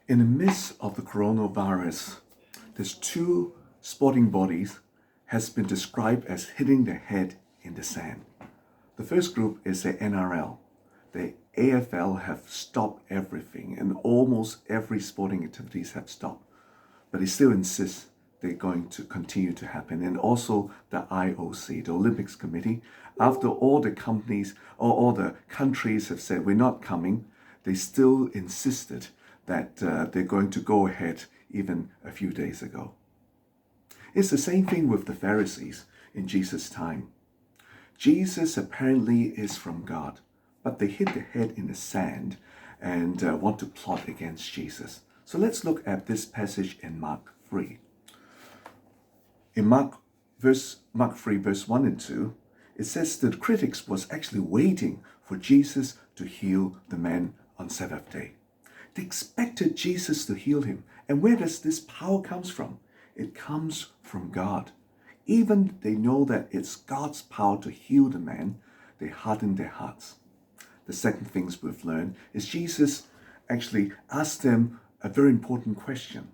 In the midst of the coronavirus, these two sporting bodies has been described as hitting their head in the sand. The first group is the NRL. The AFL have stopped everything and almost every sporting activities have stopped. But they still insist they're going to continue to happen. And also the IOC, the Olympics Committee, after all the companies or all the countries have said we're not coming, they still insisted that they're going to go ahead even a few days ago. It's the same thing with the Pharisees in Jesus' time. Jesus apparently is from God, but they hit their head in the sand and want to plot against Jesus. So let's look at this passage in Mark 3. In Mark 3, verse 1 and 2, it says that the critics was actually waiting for Jesus to heal the man on Sabbath day. They expected Jesus to heal him. And where does this power come from? It comes from God. Even they know that it's God's power to heal the man, they harden their hearts. The second things we've learned is Jesus actually asked them a very important question.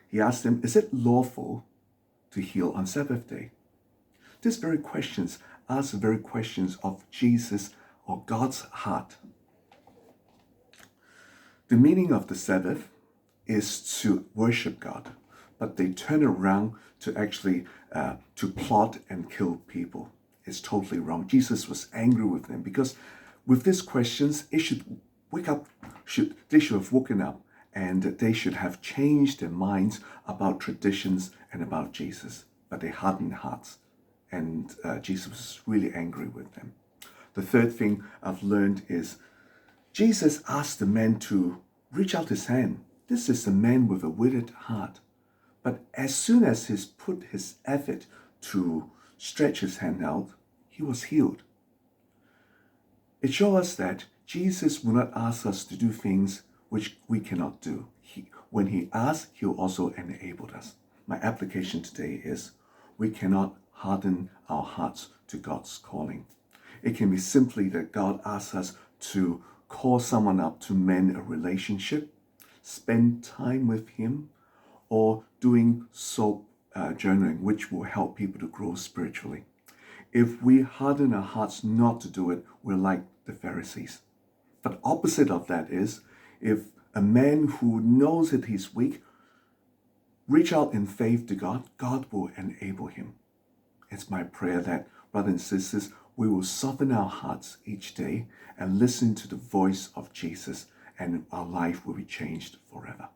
He asked them, is it lawful to heal on Sabbath day? These very questions ask the very questions of Jesus or God's heart. The meaning of the Sabbath is to worship God, but they turn around to actually to plot and kill people. It's totally wrong. Jesus was angry with them because with these questions, they should have woken up and they should have changed their minds about traditions and about Jesus, but they hardened hearts, and Jesus was really angry with them. The third thing I've learned is Jesus asked the man to reach out his hand. This is a man with a withered heart. But as soon as he put his effort to stretch his hand out, he was healed. It shows us that Jesus will not ask us to do things which we cannot do. When he asks, he'll also enable us. My application today is we cannot harden our hearts to God's calling. It can be simply that God asks us to call someone up to mend a relationship, spend time with him, or doing soul journaling, which will help people to grow spiritually. If we harden our hearts not to do it, we're like the Pharisees. But opposite of that is, if a man who knows that he's weak reach out in faith to God, God will enable him. It's my prayer that, brothers and sisters, we will soften our hearts each day and listen to the voice of Jesus, and our life will be changed forever.